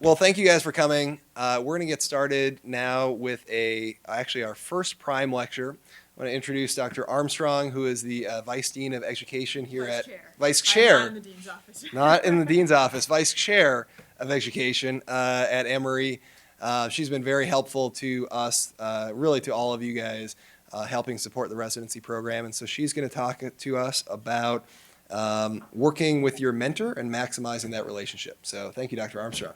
Well, thank you guys for coming. We're going to get started now with actually our first Prime lecture. I want to introduce Dr. Armstrong, who is the Vice Dean of Education here Vice at Chair. Vice Chair. Not in the Dean's office. Not in the Dean's office, Vice Chair of Education at Emory. She's been very helpful to us, really to all of you guys, helping support the residency program. And so she's going to talk to us about working with your mentor and maximizing that relationship. So thank you, Dr. Armstrong.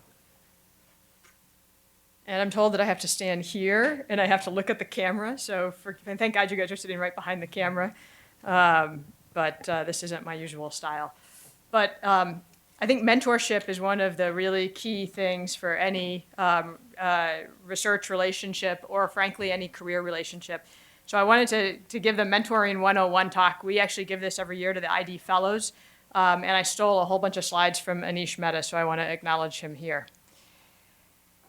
And I'm told that I have to stand here and I have to look at the camera. And thank God you guys are sitting right behind the camera. But this isn't my usual style. But I think mentorship is one of the really key things for any research relationship or, frankly, any career relationship. So I wanted to give the Mentoring 101 talk. We actually give this every year to the ID Fellows. And I stole a whole bunch of slides from Anish Mehta, so I want to acknowledge him here.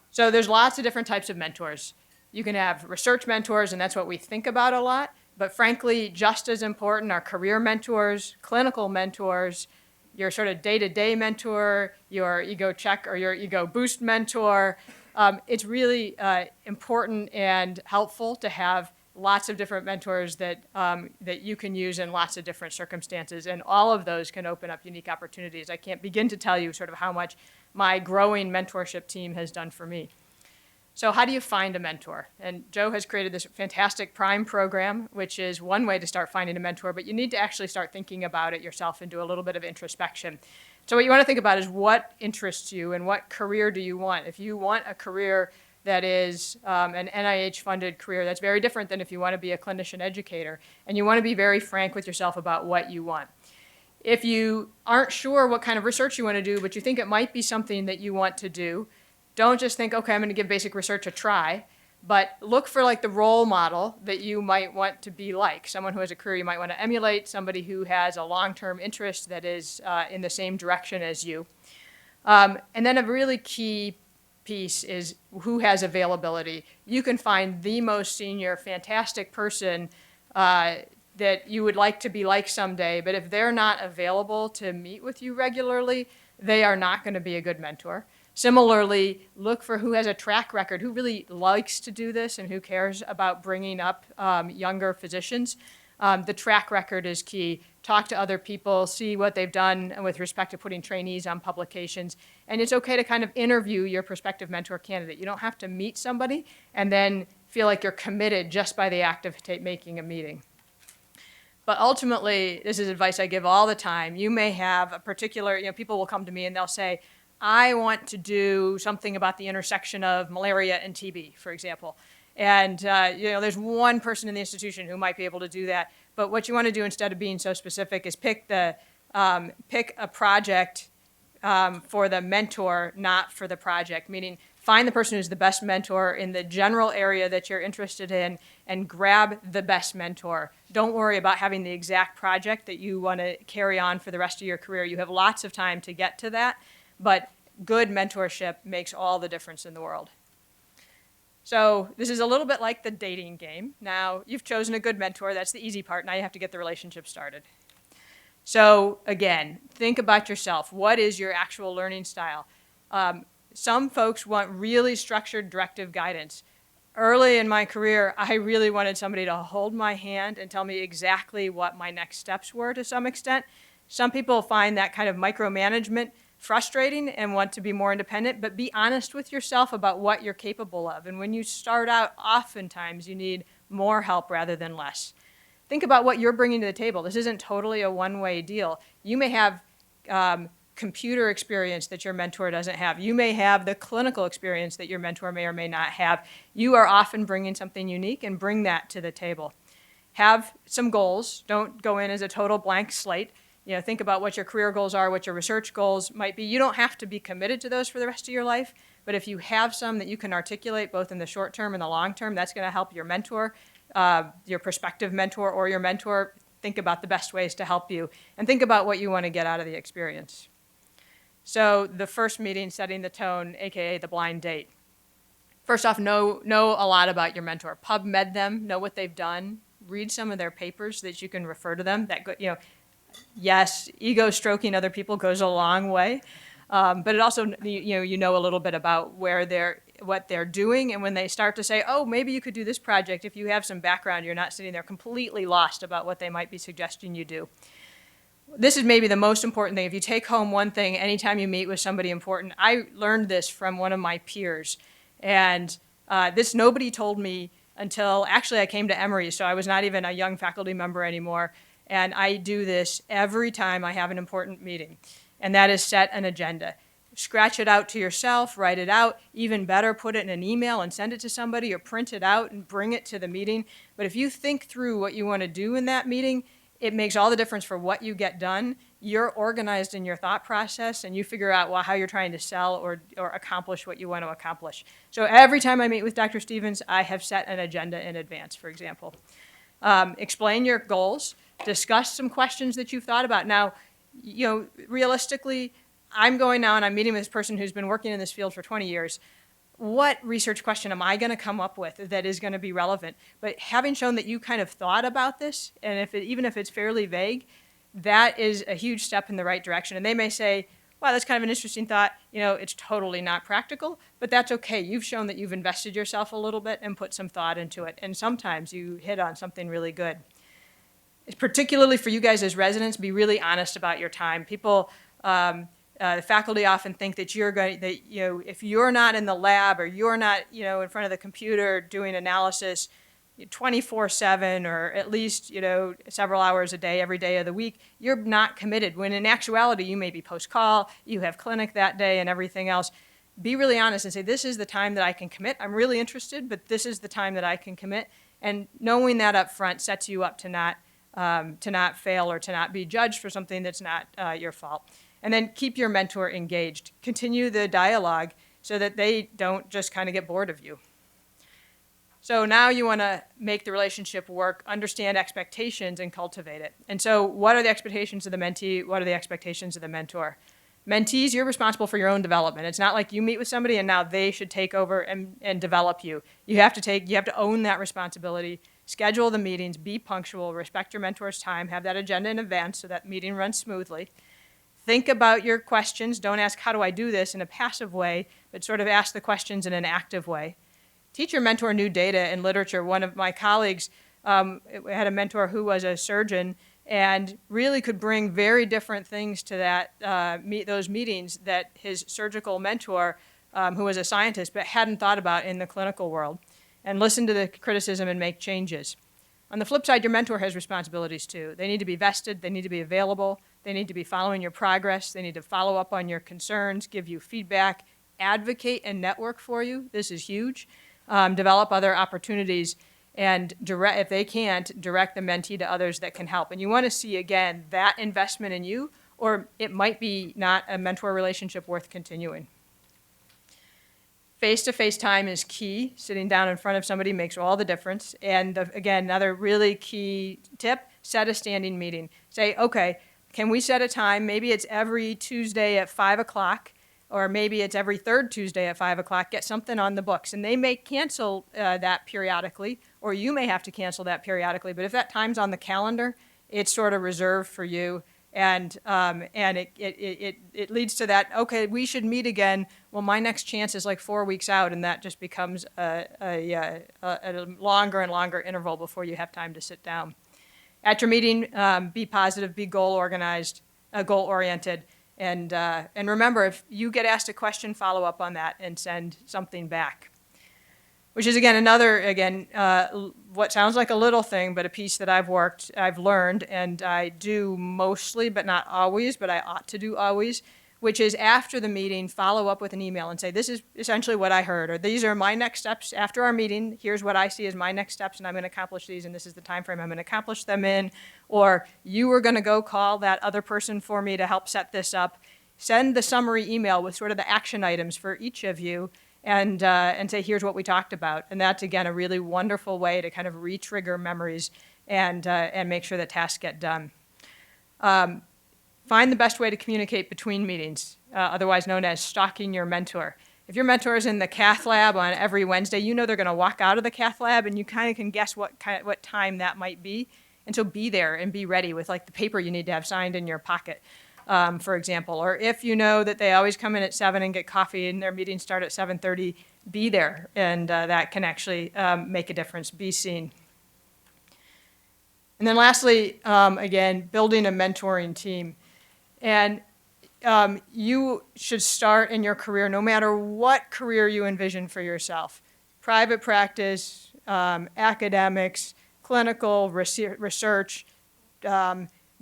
So there's lots of different types of mentors. You can have research mentors, and that's what we think about a lot. But frankly, just as important are career mentors, clinical mentors, your sort of day-to-day mentor, your ego check or your ego boost mentor. It's really important and helpful to have lots of different mentors that you can use in lots of different circumstances. And all of those can open up unique opportunities. I can't begin to tell you sort of how much my growing mentorship team has done for me. So how do you find a mentor? And Joe has created this fantastic Prime program, which is one way to start finding a mentor, but you need to actually start thinking about it yourself and do a little bit of introspection. So what you want to think about is what interests you and what career do you want? If you want a career that is an NIH-funded career, that's very different than if you want to be a clinician educator, and you want to be very frank with yourself about what you want. If you aren't sure what kind of research you want to do, but you think it might be something that you want to do, don't just think, okay, I'm going to give basic research a try, but look for like the role model that you might want to be like, someone who has a career you might want to emulate, somebody who has a long-term interest that is in the same direction as you. And then a really key piece is who has availability. You can find the most senior, fantastic person that you would like to be like someday, but if they're not available to meet with you regularly, they are not going to be a good mentor. Similarly, look for who has a track record, who really likes to do this and who cares about bringing up younger physicians. The track record is key. Talk to other people, see what they've done with respect to putting trainees on publications. And it's okay to kind of interview your prospective mentor candidate. You don't have to meet somebody and then feel like you're committed just by the act of making a meeting. But ultimately, this is advice I give all the time. You may have a particular, people will come to me and they'll say, I want to do something about the intersection of malaria and TB, for example. And there's one person in the institution who might be able to do that. But what you want to do instead of being so specific is pick a project for the mentor, not for the project, meaning find the person who's the best mentor in the general area that you're interested in and grab the best mentor. Don't worry about having the exact project that you want to carry on for the rest of your career. You have lots of time to get to that, but good mentorship makes all the difference in the world. So this is a little bit like the dating game. Now, you've chosen a good mentor. That's the easy part. Now you have to get the relationship started. So again, think about yourself. What is your actual learning style? Some folks want really structured directive guidance. Early in my career, I really wanted somebody to hold my hand and tell me exactly what my next steps were to some extent. Some people find that kind of micromanagement frustrating and want to be more independent, but be honest with yourself about what you're capable of. And when you start out, oftentimes you need more help rather than less. Think about what you're bringing to the table. This isn't totally a one-way deal. You may have computer experience that your mentor doesn't have. You may have the clinical experience that your mentor may or may not have. You are often bringing something unique, and bring that to the table. Have some goals. Don't go in as a total blank slate. Think about what your career goals are, what your research goals might be. You don't have to be committed to those for the rest of your life, but if you have some that you can articulate both in the short term and the long term, that's going to help your mentor, your prospective mentor or your mentor think about the best ways to help you, and think about what you want to get out of the experience. So the first meeting, setting the tone, AKA the blind date. First off, know a lot about your mentor. PubMed them, know what they've done, read some of their papers so that you can refer to them. Yes, ego stroking other people goes a long way. But it also, you know a little bit about what they're doing, and when they start to say, oh, maybe you could do this project, if you have some background, you're not sitting there completely lost about what they might be suggesting you do. This is maybe the most important thing. If you take home one thing anytime you meet with somebody important, I learned this from one of my peers, and this nobody told me until actually I came to Emory, so I was not even a young faculty member anymore, and I do this every time I have an important meeting, and that is set an agenda. Scratch it out to yourself, write it out, even better, put it in an email and send it to somebody, or print it out and bring it to the meeting. But if you think through what you want to do in that meeting, it makes all the difference for what you get done. You're organized in your thought process, and you figure out how you're trying to sell or accomplish what you want to accomplish. So every time I meet with Dr. Stevens, I have set an agenda in advance, for example. Explain your goals, discuss some questions that you've thought about. Now, realistically, I'm going now and I'm meeting with this person who's been working in this field for 20 years. What research question am I going to come up with that is going to be relevant? But having shown that you kind of thought about this, and even if it's fairly vague, that is a huge step in the right direction. And they may say, wow, that's kind of an interesting thought. It's totally not practical, but that's okay. You've shown that you've invested yourself a little bit and put some thought into it. And sometimes you hit on something really good. Particularly for you guys as residents, be really honest about your time. People, the faculty often think that if you're not in the lab or you're not, in front of the computer doing analysis 24/7 or at least, several hours a day, every day of the week, you're not committed. When in actuality, you may be post-call, you have clinic that day and everything else. Be really honest and say, this is the time that I can commit. I'm really interested, but this is the time that I can commit. And knowing that up front sets you up to not fail or to not be judged for something that's not your fault. And then keep your mentor engaged. Continue the dialogue so that they don't just kind of get bored of you. So now you want to make the relationship work, understand expectations, and cultivate it. And so what are the expectations of the mentee? What are the expectations of the mentor? Mentees, you're responsible for your own development. It's not like you meet with somebody and now they should take over and develop you. You have to own that responsibility. Schedule the meetings, be punctual, respect your mentor's time, have that agenda in advance so that meeting runs smoothly. Think about your questions. Don't ask, how do I do this, in a passive way, but sort of ask the questions in an active way. Teach your mentor new data and literature. One of my colleagues had a mentor who was a surgeon and really could bring very different things to those meetings that his surgical mentor, who was a scientist but hadn't thought about in the clinical world, and listen to the criticism and make changes. On the flip side, your mentor has responsibilities too. They need to be vested, they need to be available, they need to be following your progress, they need to follow up on your concerns, give you feedback, advocate and network for you. This is huge. Develop other opportunities, and if they can't, direct the mentee to others that can help. And you want to see, again, that investment in you, or it might be not a mentor relationship worth continuing. Face-to-face time is key. Sitting down in front of somebody makes all the difference. And again, another really key tip, set a standing meeting. Say, okay, can we set a time? Maybe it's every Tuesday at 5 o'clock, or maybe it's every third Tuesday at 5 o'clock. Get something on the books. And they may cancel that periodically, or you may have to cancel that periodically. But if that time's on the calendar, it's sort of reserved for you. And it leads to that, okay, we should meet again. Well, my next chance is like 4 weeks out, and that just becomes a longer and longer interval before you have time to sit down. At your meeting, be positive, be goal-oriented, and remember, if you get asked a question, follow up on that and send something back. Which is, again, what sounds like a little thing, but a piece that I've learned, and I do mostly, but not always, but I ought to do always, which is after the meeting, follow up with an email and say, this is essentially what I heard, or these are my next steps after our meeting, here's what I see as my next steps, and I'm going to accomplish these, and this is the time frame I'm going to accomplish them in, or you were going to go call that other person for me to help set this up. Send the summary email with sort of the action items for each of you, and say, here's what we talked about. And that's, again, a really wonderful way to kind of re-trigger memories and make sure that tasks get done. Find the best way to communicate between meetings, otherwise known as stalking your mentor. If your mentor is in the cath lab on every Wednesday, you know they're going to walk out of the cath lab, and you kind of can guess what time that might be. And so be there and be ready with like the paper you need to have signed in your pocket. for example. Or if you know that they always come in at 7 and get coffee and their meetings start at 7:30, be there, and that can actually make a difference. Be seen. And then lastly, again, building a mentoring team. And you should start in your career, no matter what career you envision for yourself. Private practice, academics, clinical research,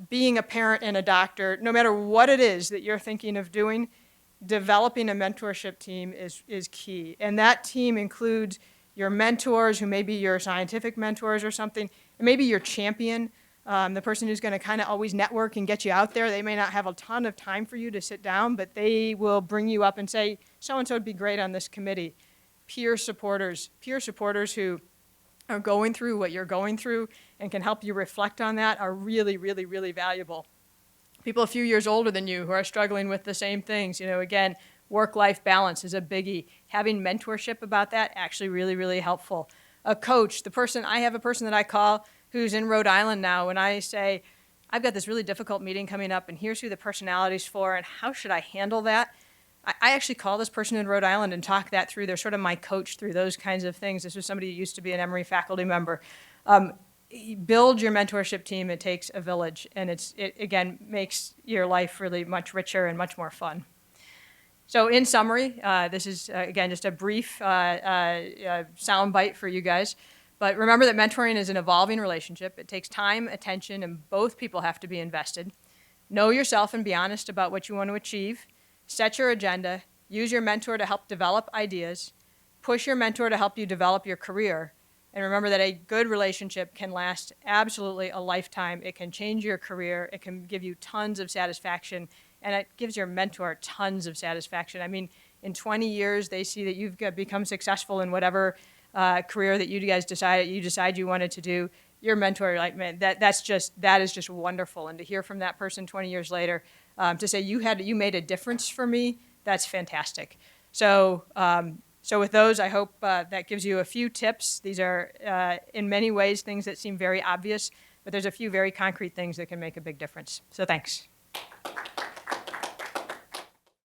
being a parent and a doctor, no matter what it is that you're thinking of doing, developing a mentorship team is key. And that team includes your mentors, who may be your scientific mentors or something, and maybe your champion, the person who's going to kind of always network and get you out there. They may not have a ton of time for you to sit down, but they will bring you up and say, so-and-so would be great on this committee. Peer supporters who are going through what you're going through and can help you reflect on that are really, really, really valuable. People a few years older than you who are struggling with the same things, again, work-life balance is a biggie. Having mentorship about that, actually really, really helpful. A coach, I have a person that I call who's in Rhode Island now, and I say, I've got this really difficult meeting coming up, and here's who the personality's for, and how should I handle that? I actually call this person in Rhode Island and talk that through. They're sort of my coach through those kinds of things. This was somebody who used to be an Emory faculty member. Build your mentorship team. It takes a village, and it again makes your life really much richer and much more fun. So in summary, this is, again, just a brief sound bite for you guys. But remember that mentoring is an evolving relationship. It takes time, attention, and both people have to be invested. Know yourself and be honest about what you want to achieve. Set your agenda. Use your mentor to help develop ideas. Push your mentor to help you develop your career. And remember that a good relationship can last absolutely a lifetime. It can change your career. It can give you tons of satisfaction. And it gives your mentor tons of satisfaction. I mean, in 20 years, they see that you've become successful in whatever career that you guys decide you wanted to do. Your mentor, you're like, man, that is just wonderful. And to hear from that person 20 years later, to say you made a difference for me, that's fantastic. So with those, I hope that gives you a few tips. These are, in many ways, things that seem very obvious, but there's a few very concrete things that can make a big difference. So thanks.